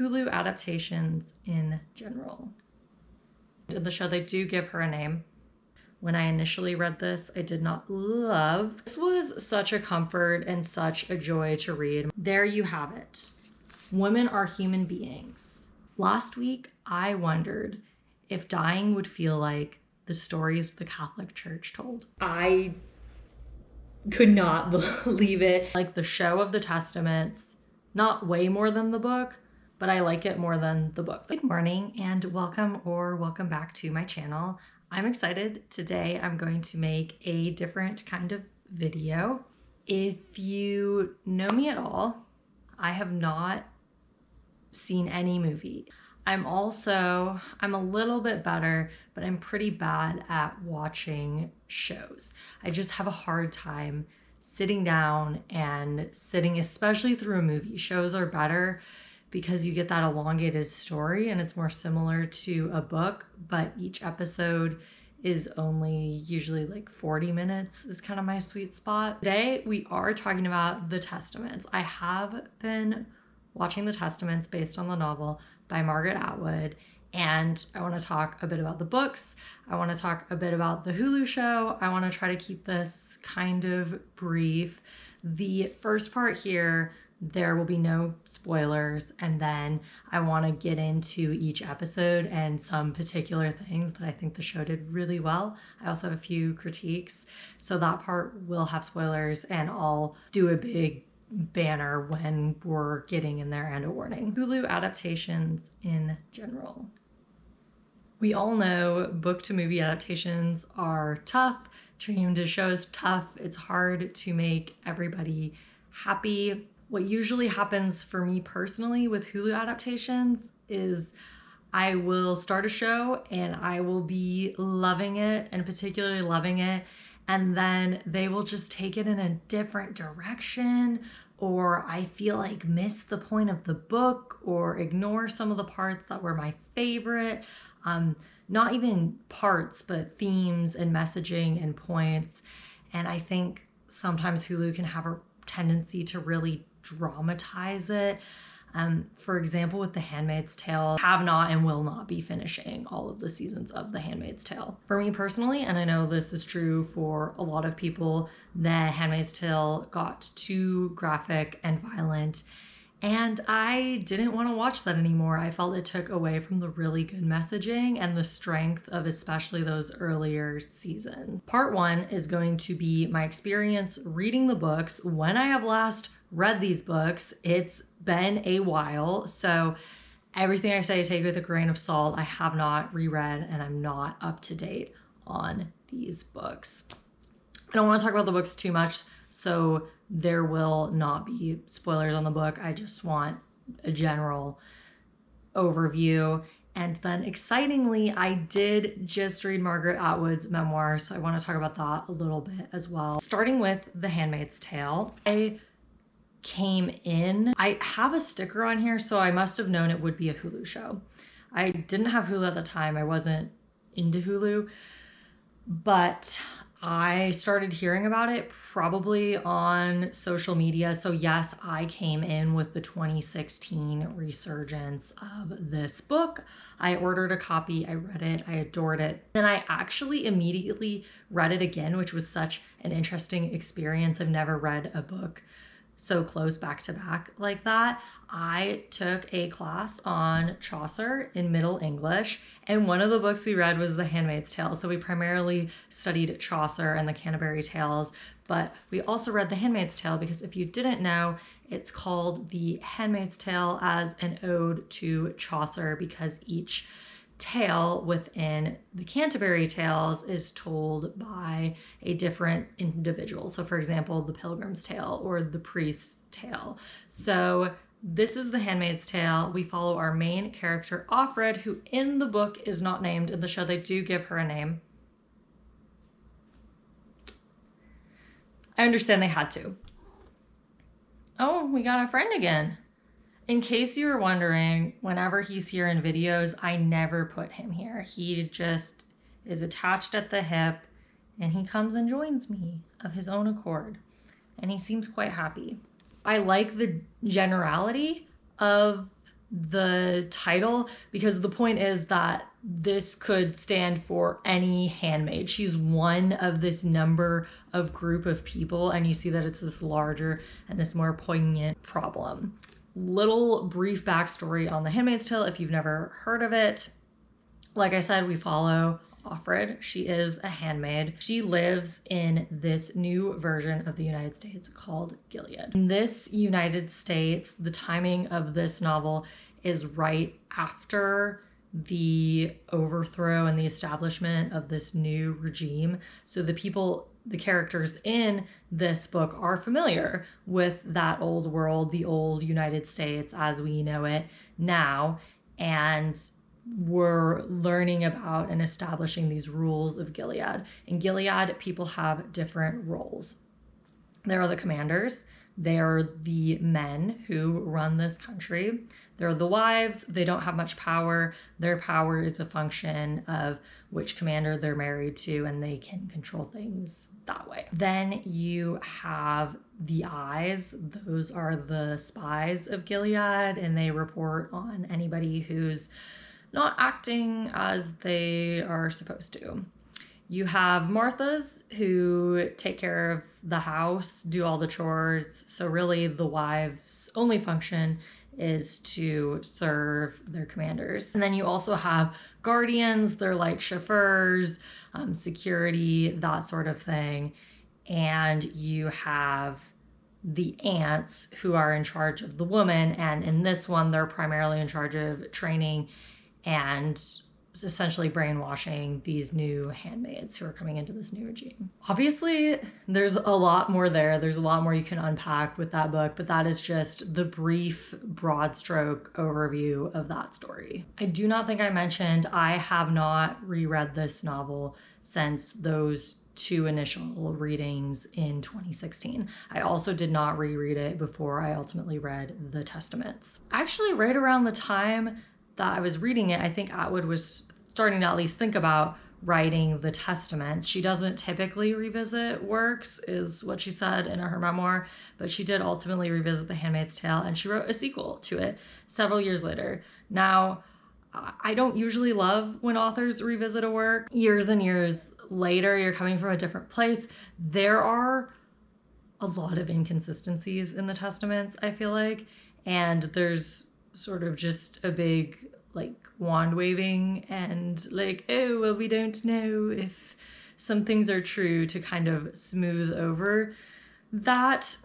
Hulu adaptations in general. In the show, they do give her a name. When I initially read this, I did not love. This was such a comfort and such a joy to read. There you have it. Women are human beings. Last week, I wondered if dying would feel like the stories the Catholic Church told. I could not believe it. Like the show of the Testaments, not way more than the book, but I like it more than the book. Good morning and welcome back to my channel. I'm excited. Today I'm going to make a different kind of video. If you know me at all, I have not seen any movie. I'm a little bit better, but I'm pretty bad at watching shows. I just have a hard time sitting down and sitting, especially through a movie. Shows are better because you get that elongated story and it's more similar to a book, but each episode is only usually like 40 minutes is kind of my sweet spot. Today we are talking about the Testaments. I have been watching the Testaments based on the novel by Margaret Atwood, and I want to talk a bit about the books. I want to talk a bit about the Hulu show. I want to try to keep this kind of brief. The first part here, there will be no spoilers, and then I want to get into each episode and some particular things that I think the show did really well. I also have a few critiques, so that part will have spoilers, and I'll do a big banner when we're getting in there and a warning. Hulu adaptations in general. We all know book to movie adaptations are tough. Turning to shows tough. It's hard to make everybody happy. What usually happens for me personally with Hulu adaptations is I will start a show and I will be loving it, and particularly loving it, and then they will just take it in a different direction, or I feel like miss the point of the book or ignore some of the parts that were my favorite. Not even parts, but themes and messaging and points. And I think sometimes Hulu can have a tendency to really dramatize it. For example, with The Handmaid's Tale, have not and will not be finishing all of the seasons of The Handmaid's Tale. For me personally, and I know this is true for a lot of people, The Handmaid's Tale got too graphic and violent, and I didn't want to watch that anymore. I felt it took away from the really good messaging and the strength of especially those earlier seasons. Part one is going to be my experience reading the books. When I have last read these books, it's been a while, so everything I say take with a grain of salt. I have not reread and I'm not up to date on these books. I don't want to talk about the books too much, so there will not be spoilers on the book. I just want a general overview. And then excitingly, I did just read Margaret Atwood's memoir, so I want to talk about that a little bit as well. Starting with The Handmaid's Tale, I have a sticker on here, so I must have known it would be a Hulu show. I didn't have Hulu at the time. I wasn't into Hulu, but I started hearing about it probably on social media. So yes, I came in with the 2016 resurgence of this book. I ordered a copy, I read it, I adored it. Then I actually immediately read it again, which was such an interesting experience. I've never read a book so close back to back like that. I took a class on Chaucer in Middle English, and one of the books we read was The Handmaid's Tale. So we primarily studied Chaucer and the Canterbury Tales, but we also read The Handmaid's Tale because if you didn't know, it's called The Handmaid's Tale as an ode to Chaucer because each tale within the Canterbury Tales is told by a different individual. So for example, the Pilgrim's Tale or the Priest's Tale. So this is The Handmaid's Tale. We follow our main character, Offred, who in the book is not named. In the show, they do give her a name. I understand they had to. Oh, we got a friend again. In case you were wondering, whenever he's here in videos, I never put him here. He just is attached at the hip and he comes and joins me of his own accord. And he seems quite happy. I like the generality of the title because the point is that this could stand for any handmaid. She's one of this number of group of people, and you see that it's this larger and this more poignant problem. Little brief backstory on The Handmaid's Tale if you've never heard of it. Like I said, we follow Offred. She is a handmaid. She lives in this new version of the United States called Gilead. In this United States, the timing of this novel is right after the overthrow and the establishment of this new regime. So the characters in this book are familiar with that old world, the old United States as we know it now, and we're learning about and establishing these rules of Gilead. In Gilead, people have different roles. There are the commanders. They are the men who run this country. There are the wives. They don't have much power. Their power is a function of which commander they're married to, and they can control things that way. Then you have the eyes. Those are the spies of Gilead, and they report on anybody who's not acting as they are supposed to. You have Marthas who take care of the house, do all the chores. So really the wives' only function is to serve their commanders. And then you also have guardians. They're like chauffeurs, security, that sort of thing. And you have the aunts who are in charge of the woman. And in this one, they're primarily in charge of training and essentially brainwashing these new handmaids who are coming into this new regime. Obviously, there's a lot more there. There's a lot more you can unpack with that book, but that is just the brief, broad stroke overview of that story. I do not think I mentioned I have not reread this novel since those two initial readings in 2016. I also did not reread it before I ultimately read the Testaments. Actually, right around the time that I was reading it, I think Atwood was starting to at least think about writing the Testaments. She doesn't typically revisit works, is what she said in her memoir, but she did ultimately revisit The Handmaid's Tale, and she wrote a sequel to it several years later. Now, I don't usually love when authors revisit a work. Years and years later, you're coming from a different place. There are a lot of inconsistencies in the Testaments, I feel like, and there's sort of just a big like wand waving and like, oh, well, we don't know if some things are true to kind of smooth over that.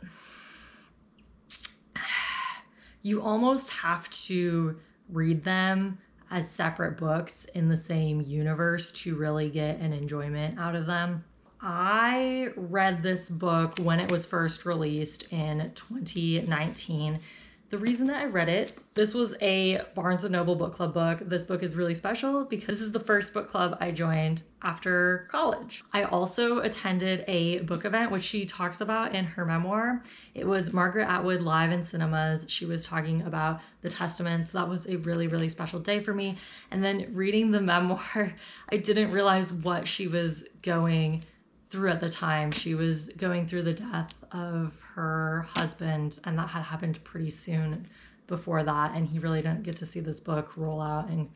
You almost have to read them as separate books in the same universe to really get an enjoyment out of them. I read this book when it was first released in 2019. The reason that I read it, this was a Barnes & Noble book club book. This book is really special because this is the first book club I joined after college. I also attended a book event, which she talks about in her memoir. It was Margaret Atwood live in cinemas. She was talking about the Testaments. That was a really, really special day for me. And then reading the memoir, I didn't realize what she was going through at the time. She was going through the death of her husband, and that had happened pretty soon before that, and he really didn't get to see this book roll out. And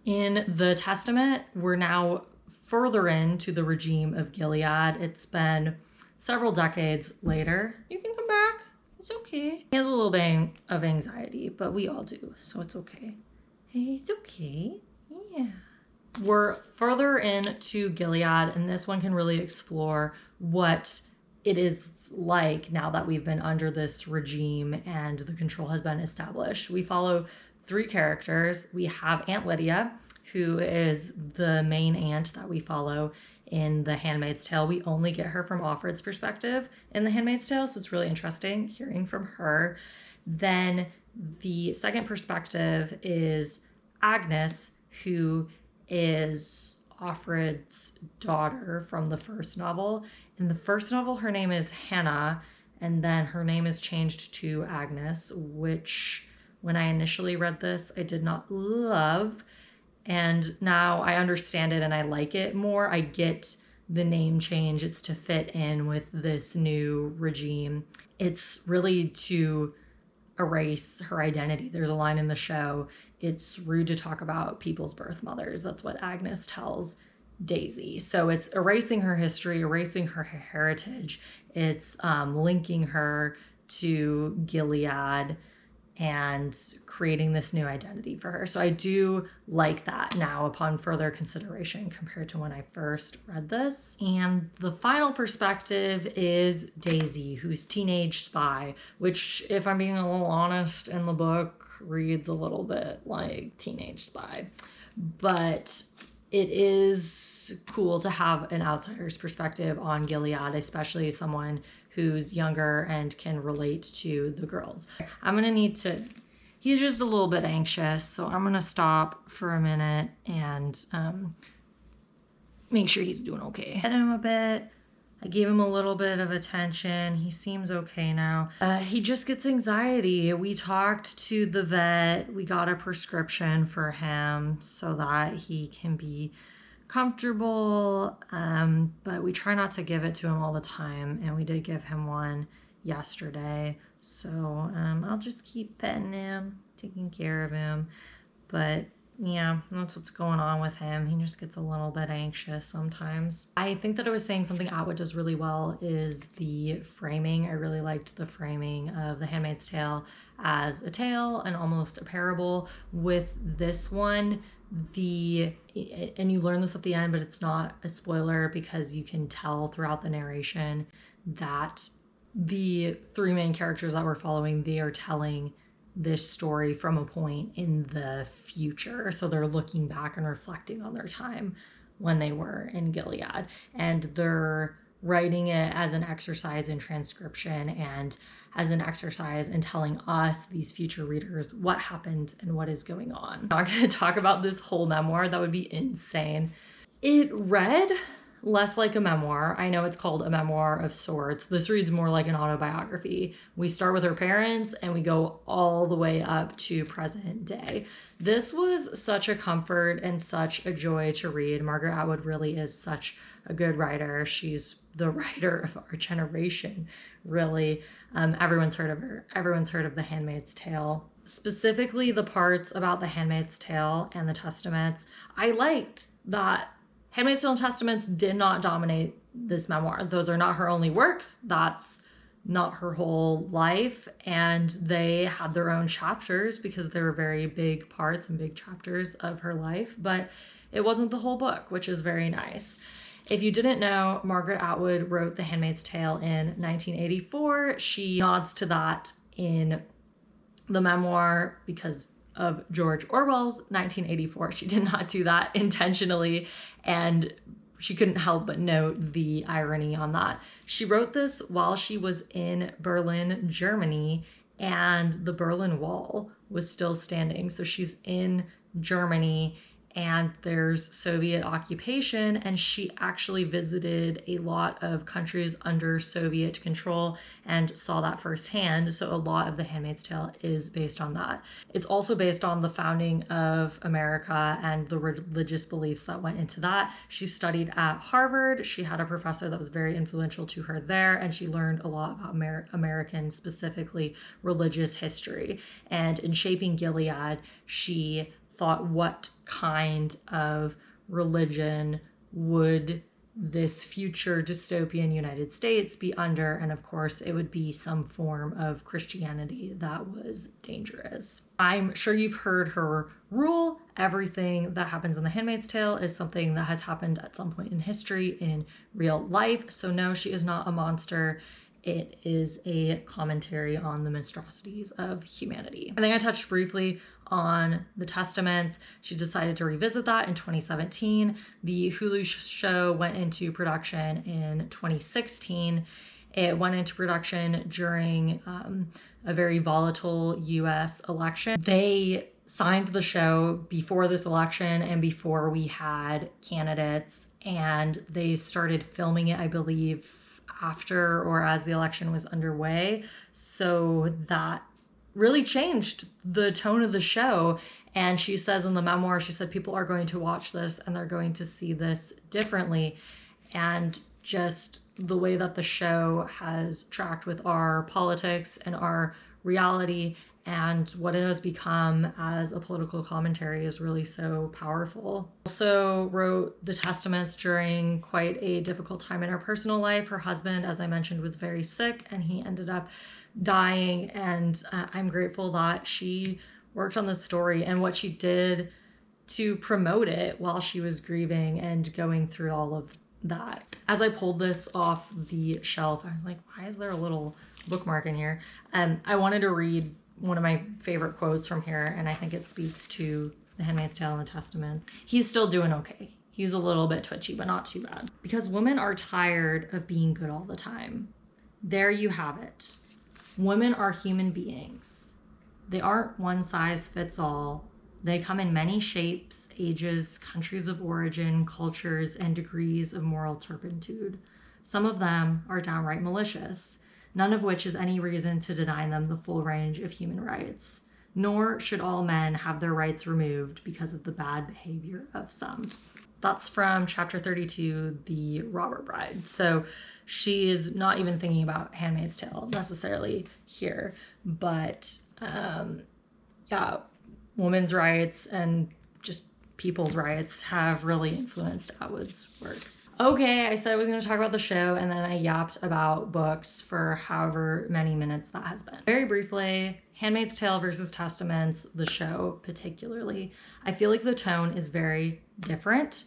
in the Testament, we're now further into the regime of Gilead. It's been several decades later. You can come back. It's okay. He has a little bit of anxiety, but we all do, so it's okay. Hey, it's okay. Yeah. We're further into Gilead, and this one can really explore what it is like now that we've been under this regime and the control has been established. We follow three characters. We have Aunt Lydia, who is the main aunt that we follow in The Handmaid's Tale. We only get her from Offred's perspective in The Handmaid's Tale, so it's really interesting hearing from her. Then the second perspective is Agnes, who is Offred's daughter from the first novel. In the first novel, her name is Hannah, and then her name is changed to Agnes, which when I initially read this, I did not love. And now I understand it and I like it more. I get the name change. It's to fit in with this new regime. It's really to erase her identity. There's a line in the show, it's rude to talk about people's birth mothers. That's what Agnes tells Daisy. So it's erasing her history, erasing her heritage. It's linking her to Gilead and creating this new identity for her. So I do like that now upon further consideration compared to when I first read this. And the final perspective is Daisy, who's teenage spy, which, if I'm being a little honest, in the book reads a little bit like teenage spy. But it is cool to have an outsider's perspective on Gilead, especially someone who's younger and can relate to the girls. I'm gonna need to, he's just a little bit anxious, so I'm gonna stop for a minute and make sure he's doing okay. Pet him a bit. I gave him a little bit of attention. He seems okay now. He just gets anxiety. We talked to the vet. We got a prescription for him so that he can be comfortable, but we try not to give it to him all the time, and we did give him one yesterday, so I'll just keep petting him, taking care of him. But yeah, that's what's going on with him. He just gets a little bit anxious sometimes. I think that I was saying something Atwood does really well is the framing. I really liked the framing of The Handmaid's Tale as a tale and almost a parable. With this one, and you learn this at the end, but it's not a spoiler because you can tell throughout the narration that the three main characters that we're following, they are telling this story from a point in the future. So they're looking back and reflecting on their time when they were in Gilead, and they're writing it as an exercise in transcription and as an exercise in telling us, these future readers, what happened and what is going on. I'm not going to talk about this whole memoir. That would be insane. It read less like a memoir. I know it's called a memoir of sorts. This reads more like an autobiography. We start with her parents and we go all the way up to present day. This was such a comfort and such a joy to read. Margaret Atwood really is such a good writer. She's the writer of our generation, really. Everyone's heard of her. Everyone's heard of The Handmaid's Tale. Specifically, the parts about The Handmaid's Tale and the Testaments, I liked that Handmaid's Tale and Testaments did not dominate this memoir. Those are not her only works. That's not her whole life. And they had their own chapters because they were very big parts and big chapters of her life. But it wasn't the whole book, which is very nice. If you didn't know, Margaret Atwood wrote The Handmaid's Tale in 1984. She nods to that in the memoir because of George Orwell's 1984. She did not do that intentionally, and she couldn't help but note the irony on that. She wrote this while she was in Berlin, Germany, and the Berlin Wall was still standing. So she's in Germany and there's Soviet occupation, and she actually visited a lot of countries under Soviet control and saw that firsthand. So a lot of The Handmaid's Tale is based on that. It's also based on the founding of America and the religious beliefs that went into that. She studied at Harvard. She had a professor that was very influential to her there, and she learned a lot about American, specifically religious history. And in shaping Gilead, she thought, what kind of religion would this future dystopian United States be under? And of course, it would be some form of Christianity that was dangerous. I'm sure you've heard her rule. Everything that happens in The Handmaid's Tale is something that has happened at some point in history in real life. So no, she is not a monster. It is a commentary on the monstrosities of humanity. I think I touched briefly on the Testaments. She decided to revisit that in 2017. The Hulu show went into production in 2016. It went into production during a very volatile US election. They signed the show before this election and before we had candidates, and they started filming it, I believe, after or as the election was underway. So that really changed the tone of the show. And she says in the memoir, she said people are going to watch this and they're going to see this differently. And just the way that the show has tracked with our politics and our reality and what it has become as a political commentary is really so powerful. Also wrote the Testaments during quite a difficult time in her personal life. Her husband, as I mentioned, was very sick and he ended up dying, and I'm grateful that she worked on this story and what she did to promote it while she was grieving and going through all of that. As I pulled this off the shelf, I was like, why is there a little bookmark in here? I wanted to read one of my favorite quotes from here, and I think it speaks to The Handmaid's Tale and the Testament. He's still doing okay. He's a little bit twitchy, but not too bad. Because women are tired of being good all the time. There you have it. Women are human beings. They aren't one size fits all. They come in many shapes, ages, countries of origin, cultures, and degrees of moral turpitude. Some of them are downright malicious, none of which is any reason to deny them the full range of human rights. Nor should all men have their rights removed because of the bad behavior of some. That's from chapter 32, The Robber Bride. So she is not even thinking about Handmaid's Tale necessarily here, but yeah, women's rights and just people's rights have really influenced Atwood's work. Okay, I said I was going to talk about the show, and then I yapped about books for however many minutes that has been. Very briefly, Handmaid's Tale versus Testaments, the show particularly, I feel like the tone is very different.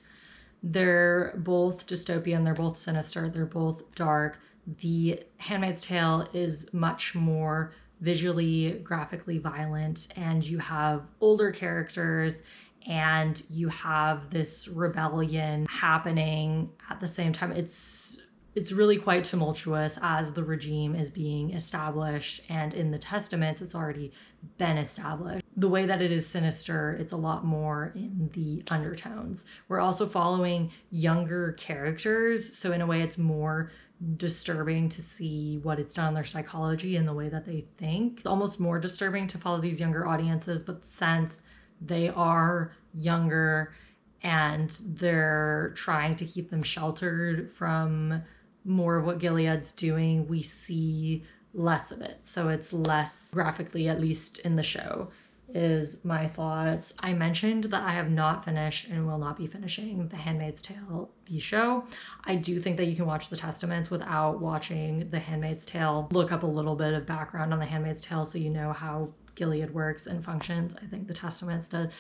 They're both dystopian, they're both sinister, they're both dark. The Handmaid's Tale is much more visually, graphically violent, and you have older characters and you have this rebellion happening at the same time. It's really quite tumultuous as the regime is being established, and in the Testaments it's already been established. The way that it is sinister, it's a lot more in the undertones. We're also following younger characters, so in a way it's more disturbing to see what it's done on their psychology and the way that they think. It's almost more disturbing to follow these younger audiences, but since they are younger and they're trying to keep them sheltered from more of what Gilead's doing, we see less of it. So it's less graphically, at least in the show, is my thoughts. I mentioned that I have not finished and will not be finishing The Handmaid's Tale, the show. I do think that you can watch The Testaments without watching The Handmaid's Tale. Look up a little bit of background on The Handmaid's Tale so you know how Gilead works and functions. I think The Testaments does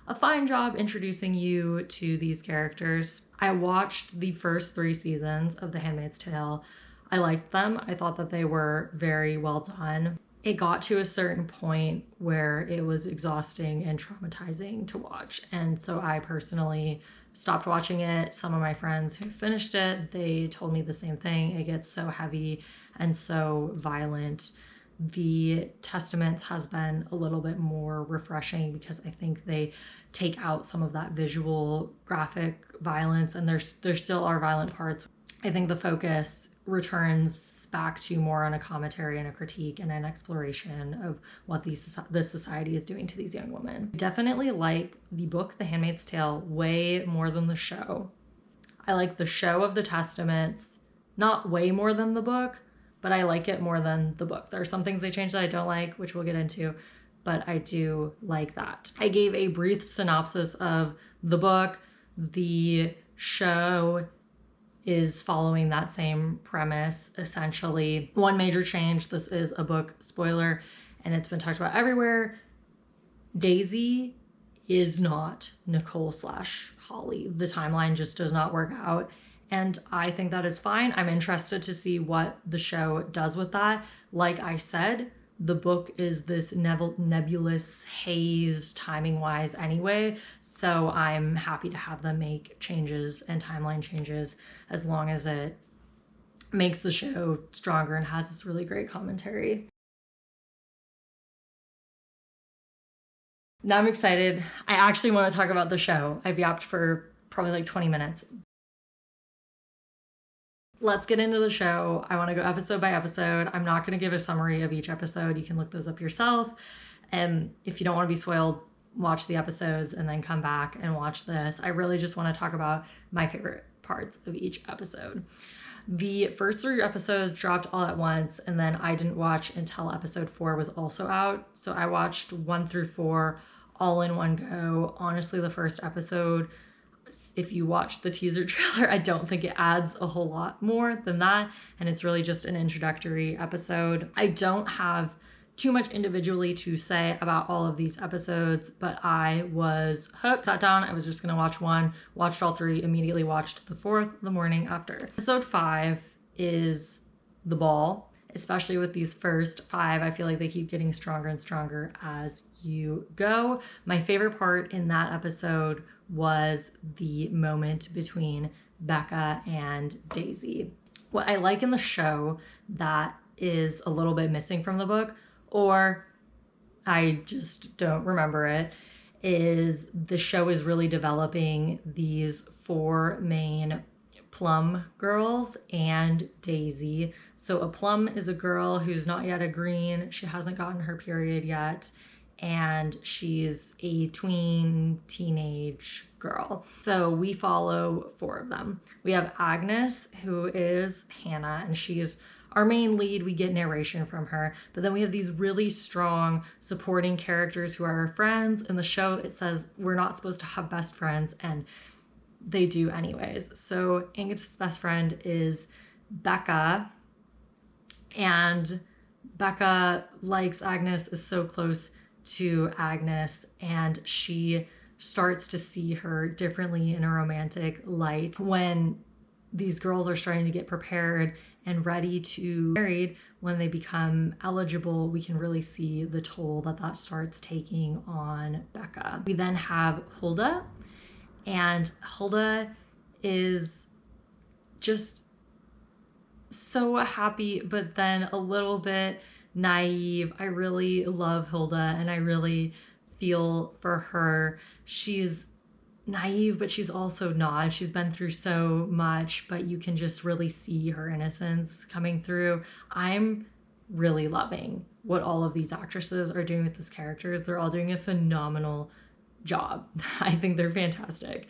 a fine job introducing you to these characters. I watched the first 3 seasons of The Handmaid's Tale. I liked them. I thought that they were very well done. It got to a certain point where it was exhausting and traumatizing to watch. And so I personally stopped watching it. Some of my friends who finished it, they told me the same thing. It gets so heavy and so violent. The Testaments has been a little bit more refreshing because I think they take out some of that visual graphic violence, and there still are violent parts. I think the focus returns back to more on a commentary and a critique and an exploration of what this society is doing to these young women. I definitely like the book The Handmaid's Tale way more than the show. I like the show of the Testaments not way more than the book, but I like it more than the book. There are some things they changed that I don't like, which we'll get into, but I do like that. I gave a brief synopsis of the book. The show is following that same premise, essentially. One major change, this is a book spoiler, and it's been talked about everywhere. Daisy is not Nicole/Holly. The timeline just does not work out. And I think that is fine. I'm interested to see what the show does with that. Like I said, the book is this nebulous haze timing-wise anyway, so I'm happy to have them make changes and timeline changes as long as it makes the show stronger and has this really great commentary. Now I'm excited. I actually want to talk about the show. I've yapped for probably like 20 minutes. Let's get into the show. I want to go episode by episode. I'm not going to give a summary of each episode. You can look those up yourself. And if you don't want to be spoiled, watch the episodes and then come back and watch this. I really just want to talk about my favorite parts of each episode. The first 3 episodes dropped all at once, and then I didn't watch until episode 4 was also out. So I watched 1 through 4 all in one go. Honestly, the first episode, if you watch the teaser trailer, I don't think it adds a whole lot more than that. And it's really just an introductory episode. I don't have too much individually to say about all of these episodes, but I was hooked. Sat down, I was just gonna watch one, watched all 3, immediately watched the 4th the morning after. Episode 5 is the ball, especially with these first 5. I feel like they keep getting stronger and stronger as you go. My favorite part in that episode was the moment between Becca and Daisy. What I like in the show that is a little bit missing from the book, or I just don't remember it, is the show is really developing these 4 main plum girls and Daisy. So a plum is a girl who's not yet a green. She hasn't gotten her period yet, and she's a tween teenage girl. So we follow 4 of them. We have Agnes, who is Hannah, and she's our main lead. We get narration from her, but then we have these really strong supporting characters who are our friends. In the show, it says we're not supposed to have best friends, and they do anyways. So Agnes' best friend is Becca, and Becca likes Agnes, is so close to Agnes, and she starts to see her differently in a romantic light. When these girls are starting to get prepared and ready to be married, when they become eligible, we can really see the toll that that starts taking on Becca. We then have Hulda, and Hulda is just so happy, but then a little bit naive. I really love Hulda, and I really feel for her. She's naive, but she's also not. She's been through so much, but you can just really see her innocence coming through. I'm really loving what all of these actresses are doing with these characters. They're all doing a phenomenal job. I think they're fantastic.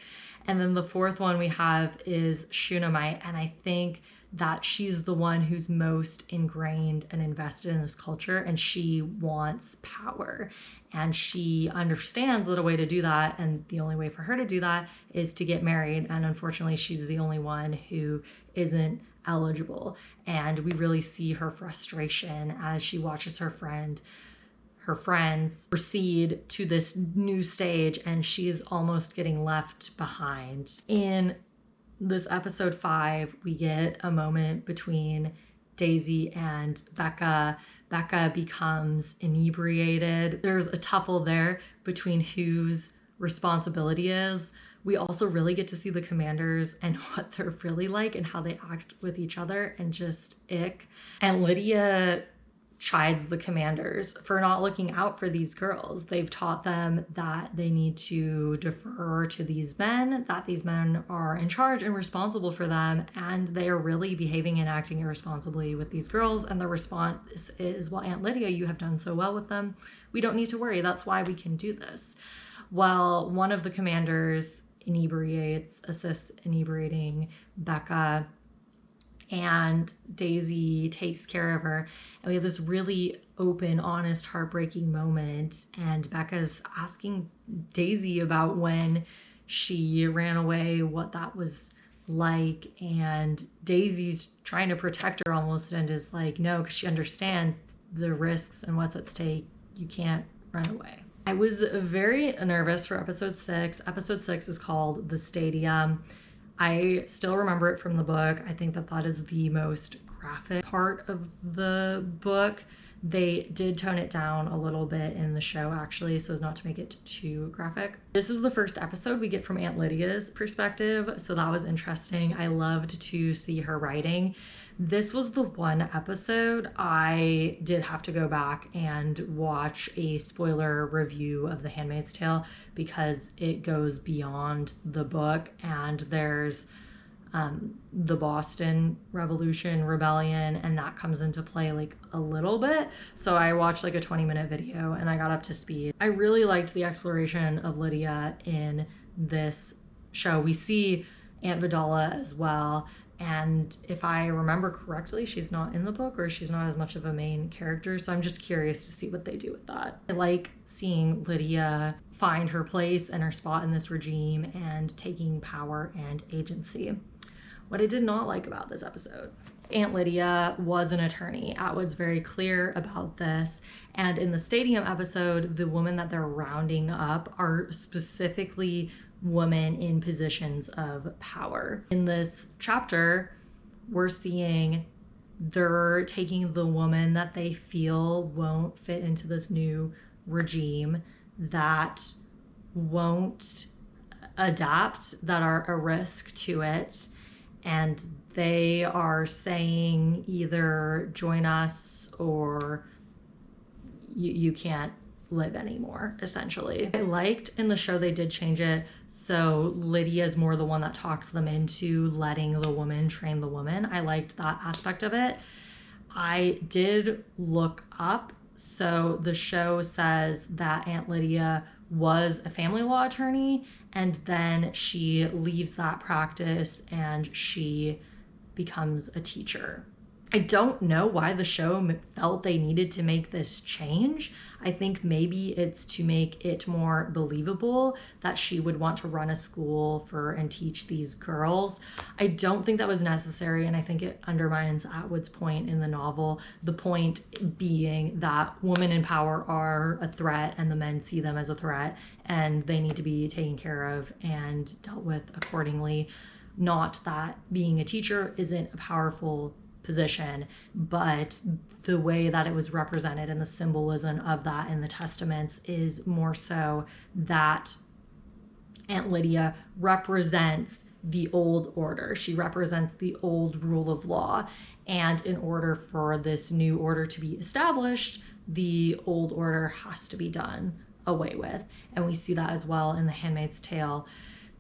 And then the 4th one we have is Shunammite, and I think that she's the one who's most ingrained and invested in this culture, and she wants power, and she understands that a way to do that, and the only way for her to do that, is to get married. And unfortunately, she's the only one who isn't eligible, and we really see her frustration as she watches her friends proceed to this new stage, and she's almost getting left behind. In this episode 5, we get a moment between Daisy and Becca. Becca becomes inebriated. There's a tuffle there between whose responsibility is. We also really get to see the commanders and what they're really like and how they act with each other, and just ick. And Lydia chides the commanders for not looking out for these girls. They've taught them that they need to defer to these men, that these men are in charge and responsible for them, and they are really behaving and acting irresponsibly with these girls. And the response is, well, Aunt Lydia, you have done so well with them. We don't need to worry. That's why we can do this. Well, one of the commanders assists inebriating Becca, and Daisy takes care of her, and we have this really open, honest, heartbreaking moment, and Becca's asking Daisy about when she ran away, what that was like, and Daisy's trying to protect her almost, and is like, no, because she understands the risks and what's at stake. You can't run away. I was very nervous for episode 6. Episode 6 is called The Stadium. I still remember it from the book. I think that that is the most graphic part of the book. They did tone it down a little bit in the show, actually, so as not to make it too graphic. This is the first episode we get from Aunt Lydia's perspective, so that was interesting. I loved to see her writing. This was the one episode I did have to go back and watch a spoiler review of The Handmaid's Tale, because it goes beyond the book, and there's the Boston Rebellion, and that comes into play like a little bit. So I watched like a 20-minute video and I got up to speed. I really liked the exploration of Lydia in this show. We see Aunt Vidala as well, And if I remember correctly, she's not in the book, or she's not as much of a main character. So I'm just curious to see what they do with that. I like seeing Lydia find her place and her spot in this regime and taking power and agency. What I did not like about this episode: Aunt Lydia was an attorney. Atwood's very clear about this. And in the stadium episode, the women that they're rounding up are specifically women in positions of power. In this chapter, we're seeing they're taking the woman that they feel won't fit into this new regime, that won't adapt, that are a risk to it, and they are saying either join us or you can't live anymore, essentially. I liked in the show they did change it so Lydia's more the one that talks them into letting the woman train the woman. I liked that aspect of it. I did look up, so the show says that Aunt Lydia was a family law attorney, and then she leaves that practice and she becomes a teacher. I don't know why the show felt they needed to make this change. I think maybe it's to make it more believable that she would want to run a school for and teach these girls. I don't think that was necessary, and I think it undermines Atwood's point in the novel. The point being that women in power are a threat and the men see them as a threat, and they need to be taken care of and dealt with accordingly. Not that being a teacher isn't a powerful position, but the way that it was represented and the symbolism of that in the Testaments is more so that Aunt Lydia represents the old order. She represents the old rule of law. And in order for this new order to be established, the old order has to be done away with. And we see that as well in The Handmaid's Tale.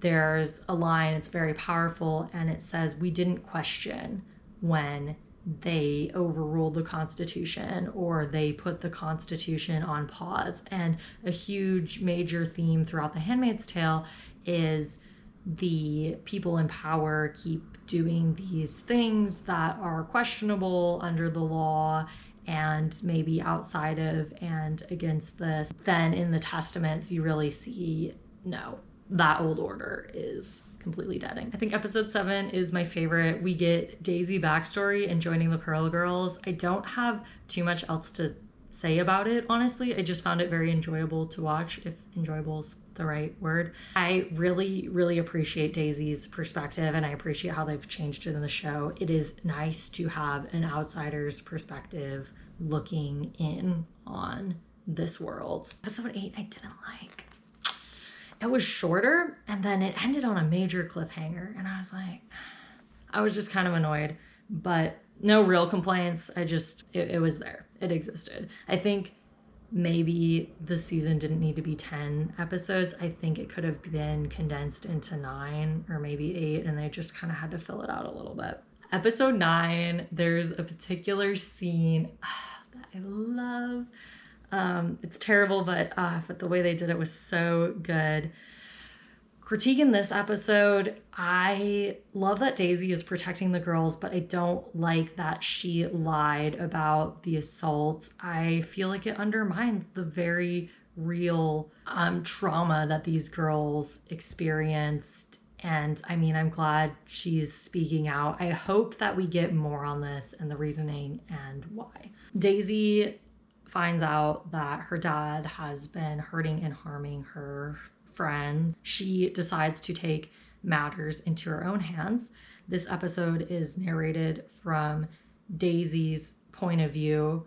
There's a line, it's very powerful, and it says, "We didn't question when they overruled the Constitution or they put the Constitution on pause." And a huge major theme throughout The Handmaid's Tale is the people in power keep doing these things that are questionable under the law and maybe outside of and against this. Then in the Testaments, you really see, no, that old order is completely deading. I think episode 7 is my favorite. We get Daisy backstory and joining the Pearl Girls. I don't have too much else to say about it, honestly. I just found it very enjoyable to watch, if enjoyable is the right word. I really, really appreciate Daisy's perspective, and I appreciate how they've changed it in the show. It is nice to have an outsider's perspective looking in on this world. Episode 8 I didn't like. It was shorter, and then it ended on a major cliffhanger, and I was just kind of annoyed, but no real complaints. It was there. It existed. I think maybe the season didn't need to be 10 episodes. I think it could have been condensed into 9 or maybe 8, and they just kind of had to fill it out a little bit. Episode 9, there's a particular scene that I love. It's terrible, but the way they did it was so good. Critiquing this episode, I love that Daisy is protecting the girls, but I don't like that she lied about the assault. I feel like it undermines the very real trauma that these girls experienced. And I mean, I'm glad she's speaking out. I hope that we get more on this and the reasoning and why. Daisy finds out that her dad has been hurting and harming her friend. She decides to take matters into her own hands. This episode is narrated from Daisy's point of view,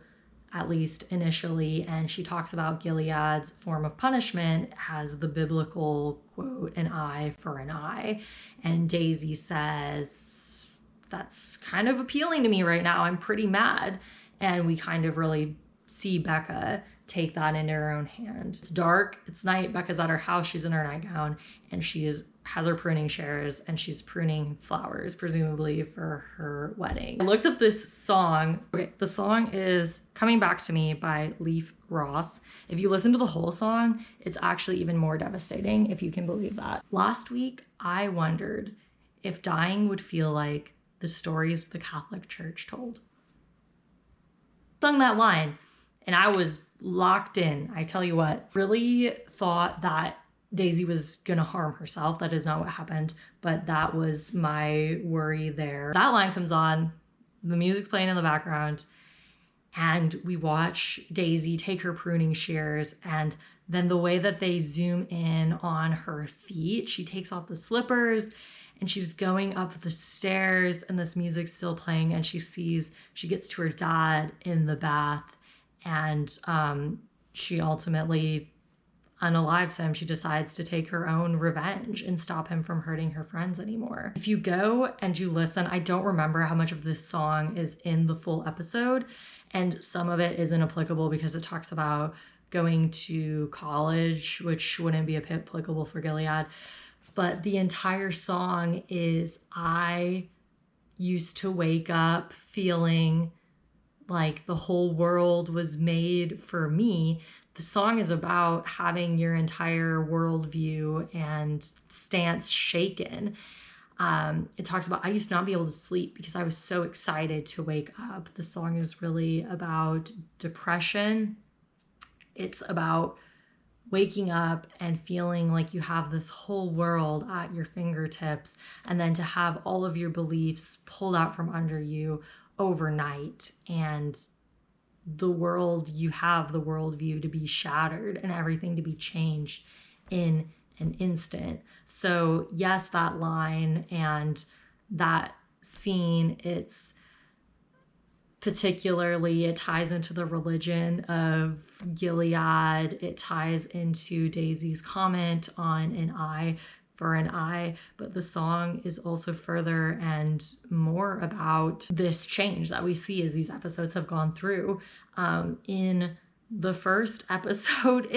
at least initially, and she talks about Gilead's form of punishment as the biblical quote, an eye for an eye. And Daisy says, that's kind of appealing to me right now. I'm pretty mad. And we kind of really see Becca take that into her own hand. It's dark, it's night, Becca's at her house, she's in her nightgown, and she has her pruning shears, and she's pruning flowers, presumably for her wedding. I looked up this song. Okay, the song is Coming Back to Me by Leif Ross. If you listen to the whole song, it's actually even more devastating, if you can believe that. Last week, I wondered if dying would feel like the stories the Catholic Church told. Sung that line and I was locked in. I tell you what, really thought that Daisy was gonna harm herself. That is not what happened, but that was my worry there. That line comes on, the music's playing in the background, and we watch Daisy take her pruning shears, and then the way that they zoom in on her feet, she takes off the slippers and she's going up the stairs and this music's still playing, and she gets to her dad in the bath, and she ultimately unalives him. She decides to take her own revenge and stop him from hurting her friends anymore. If you go and you listen, I don't remember how much of this song is in the full episode, and some of it isn't applicable because it talks about going to college, which wouldn't be applicable for Gilead. But the entire song is, I used to wake up feeling like the whole world was made for me. The song is about having your entire worldview and stance shaken. It talks about, I used to not be able to sleep because I was so excited to wake up. The song is really about depression. It's about waking up and feeling like you have this whole world at your fingertips, and then to have all of your beliefs pulled out from under you overnight, and the world you have, the worldview, to be shattered and everything to be changed in an instant. So yes, that line and that scene, it's particularly, it ties into the religion of Gilead. It ties into Daisy's comment on an eye for an eye, but the song is also further and more about this change that we see as these episodes have gone through. In the first episode,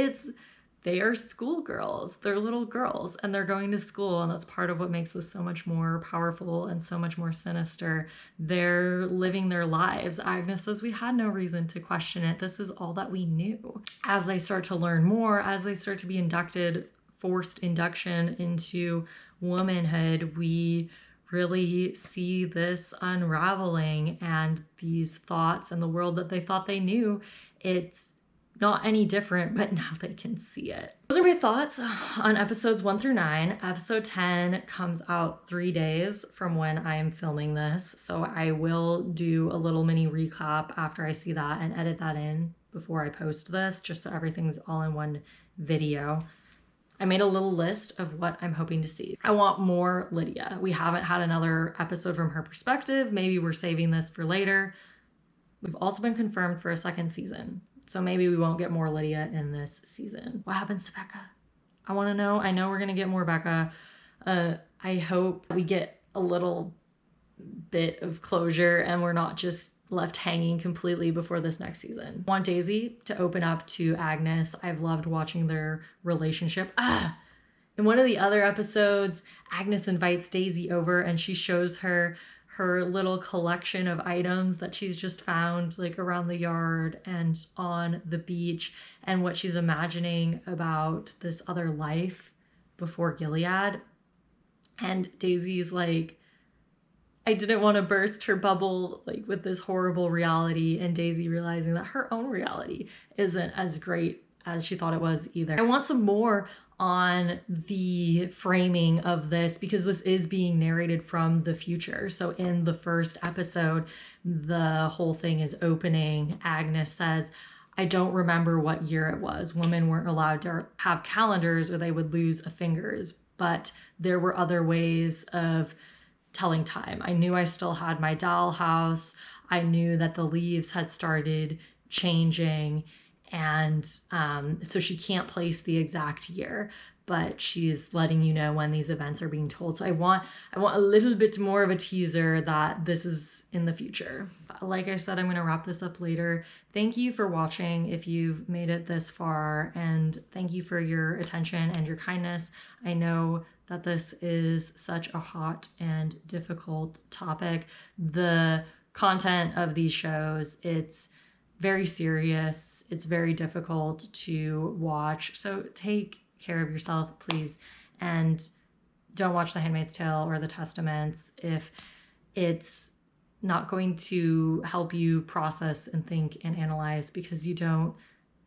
they are schoolgirls, they're little girls, and they're going to school, and that's part of what makes this so much more powerful and so much more sinister. They're living their lives. Agnes says we had no reason to question it. This is all that we knew. As they start to learn more, as they start to be forced induction into womanhood, we really see this unraveling, and these thoughts and the world that they thought they knew, it's not any different, but now they can see it. Those are my thoughts on episodes 1 through 9. Episode 10 comes out 3 days from when I am filming this, so I will do a little mini recap after I see that and edit that in before I post this, just so everything's all in one video. I made a little list of what I'm hoping to see. I want more Lydia. We haven't had another episode from her perspective. Maybe we're saving this for later. We've also been confirmed for a second season, so maybe we won't get more Lydia in this season. What happens to Becca? I want to know. I know we're going to get more Becca. I hope we get a little bit of closure and we're not just left hanging completely before this next season. I want Daisy to open up to Agnes. I've loved watching their relationship. In one of the other episodes, Agnes invites Daisy over and she shows her little collection of items that she's just found like around the yard and on the beach, and what she's imagining about this other life before Gilead. And Daisy's like, I didn't want to burst her bubble like with this horrible reality, and Daisy realizing that her own reality isn't as great as she thought it was either. I want some more on the framing of this, because this is being narrated from the future. So in the first episode, the whole thing is opening. Agnes says, I don't remember what year it was. Women weren't allowed to have calendars or they would lose a fingers, but there were other ways of telling time. I knew I still had my dollhouse. I knew that the leaves had started changing, and so she can't place the exact year, but she's letting you know when these events are being told. So I want a little bit more of a teaser that this is in the future. Like I said, I'm going to wrap this up later. Thank you for watching if you've made it this far, and thank you for your attention and your kindness. I know that this is such a hot and difficult topic. The content of these shows, it's very serious. It's very difficult to watch. So take care of yourself, please. And don't watch The Handmaid's Tale or The Testaments if it's not going to help you process and think and analyze, because you don't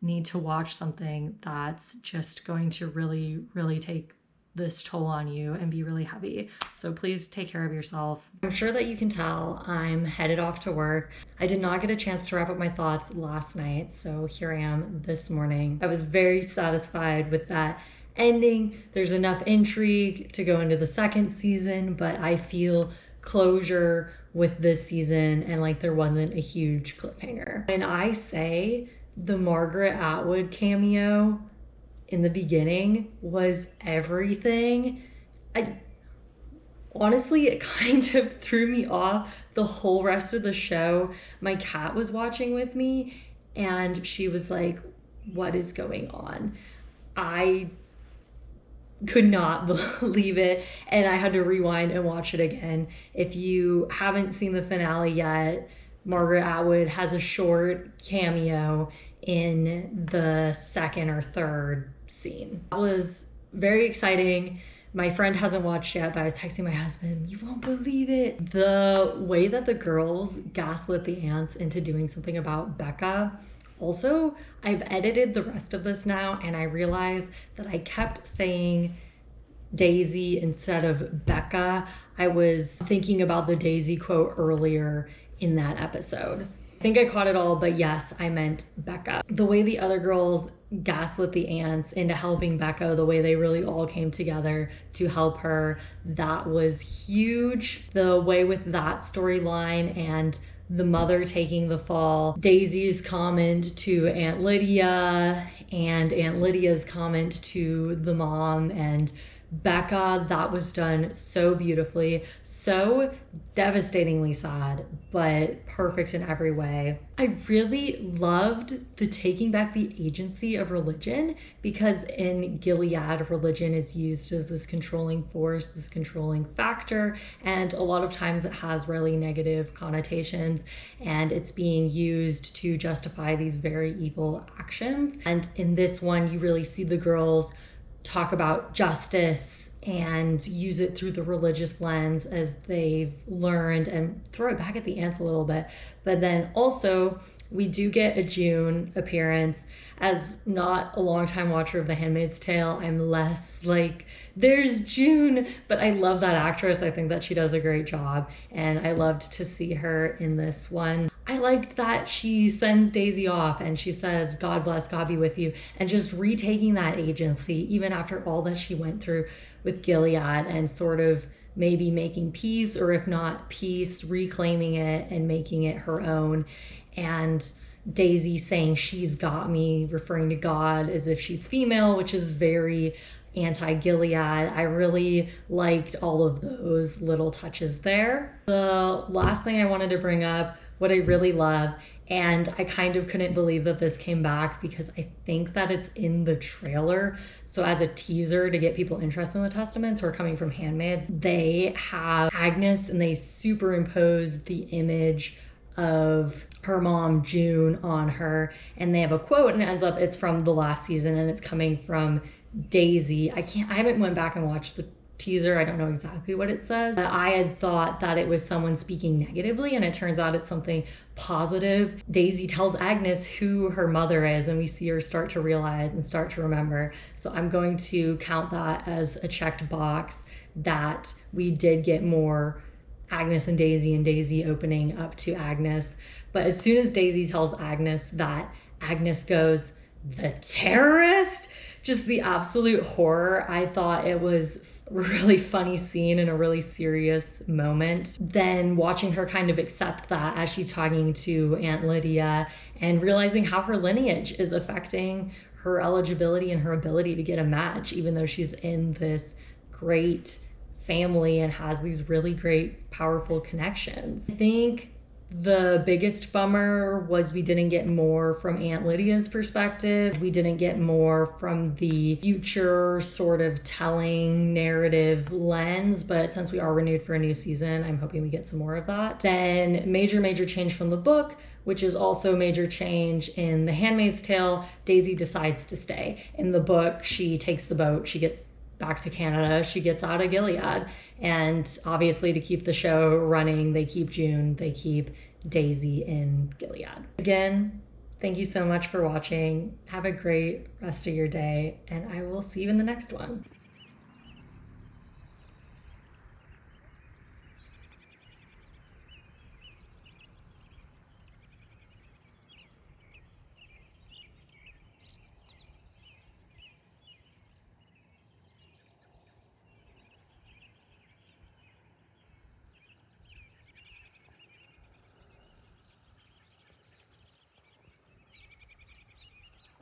need to watch something that's just going to really, really take this toll on you and be really heavy. So please take care of yourself. I'm sure that you can tell I'm headed off to work. I did not get a chance to wrap up my thoughts last night, so here I am this morning. I was very satisfied with that ending. There's enough intrigue to go into the second season, but I feel closure with this season, and like there wasn't a huge cliffhanger. When I say the Margaret Atwood cameo in the beginning was everything, honestly, it kind of threw me off the whole rest of the show. My cat was watching with me and she was like, what is going on? I could not believe it, and I had to rewind and watch it again. If you haven't seen the finale yet, Margaret Atwood has a short cameo in the second or third scene. That was very exciting. My friend hasn't watched yet, but I was texting my husband, you won't believe it. The way that the girls gaslit the aunts into doing something about Becca. Also, I've edited the rest of this now, and I realized that I kept saying Daisy instead of Becca. I was thinking about the Daisy quote earlier in that episode. I think I caught it all, but yes, I meant Becca. The way the other girls gaslit the aunts into helping Becca, the way they really all came together to help her, that was huge. The way with that storyline and the mother taking the fall, Daisy's comment to Aunt Lydia, and Aunt Lydia's comment to the mom and Becca, that was done so beautifully, so devastatingly sad, but perfect in every way. I really loved the taking back the agency of religion, because in Gilead, religion is used as this controlling force, this controlling factor, and a lot of times it has really negative connotations, and it's being used to justify these very evil actions. And in this one, you really see the girls talk about justice and use it through the religious lens as they've learned, and throw it back at the aunts a little bit. But then also we do get a June appearance. As not a longtime watcher of The Handmaid's Tale, I'm less like, there's June, but I love that actress. I think that she does a great job, and I loved to see her in this one. I liked that she sends Daisy off and she says, God bless, God be with you, and just retaking that agency, even after all that she went through with Gilead, and sort of maybe making peace, or if not peace, reclaiming it and making it her own. And Daisy saying she's got me, referring to God as if she's female, which is very anti-Gilead. I really liked all of those little touches there. The last thing I wanted to bring up, what I really love, and I kind of couldn't believe that this came back, because I think that it's in the trailer. So as a teaser to get people interested in the Testaments who are coming from Handmaids, they have Agnes and they superimpose the image of her mom June on her, and they have a quote, and it ends up, it's from the last season, and it's coming from Daisy. I haven't went back and watched the teaser. I don't know exactly what it says. I had thought that it was someone speaking negatively, and it turns out it's something positive. Daisy tells Agnes who her mother is, and we see her start to realize and start to remember. So I'm going to count that as a checked box, that we did get more Agnes and Daisy opening up to Agnes. But as soon as Daisy tells Agnes that, Agnes goes, the terrorist? Just the absolute horror. I thought it was a really funny scene and a really serious moment. Then watching her kind of accept that as she's talking to Aunt Lydia, and realizing how her lineage is affecting her eligibility and her ability to get a match, even though she's in this great family and has these really great, powerful connections. I think the biggest bummer was we didn't get more from Aunt Lydia's perspective. We didn't get more from the future sort of telling narrative lens, but since we are renewed for a new season, I'm hoping we get some more of that. Then major change from the book, which is also major change in The Handmaid's Tale. Daisy decides to stay. In the book, she takes the boat, she gets back to Canada. She gets out of Gilead. And obviously, to keep the show running, they keep June, they keep Daisy in Gilead. Again, thank you so much for watching. Have a great rest of your day, and I will see you in the next one.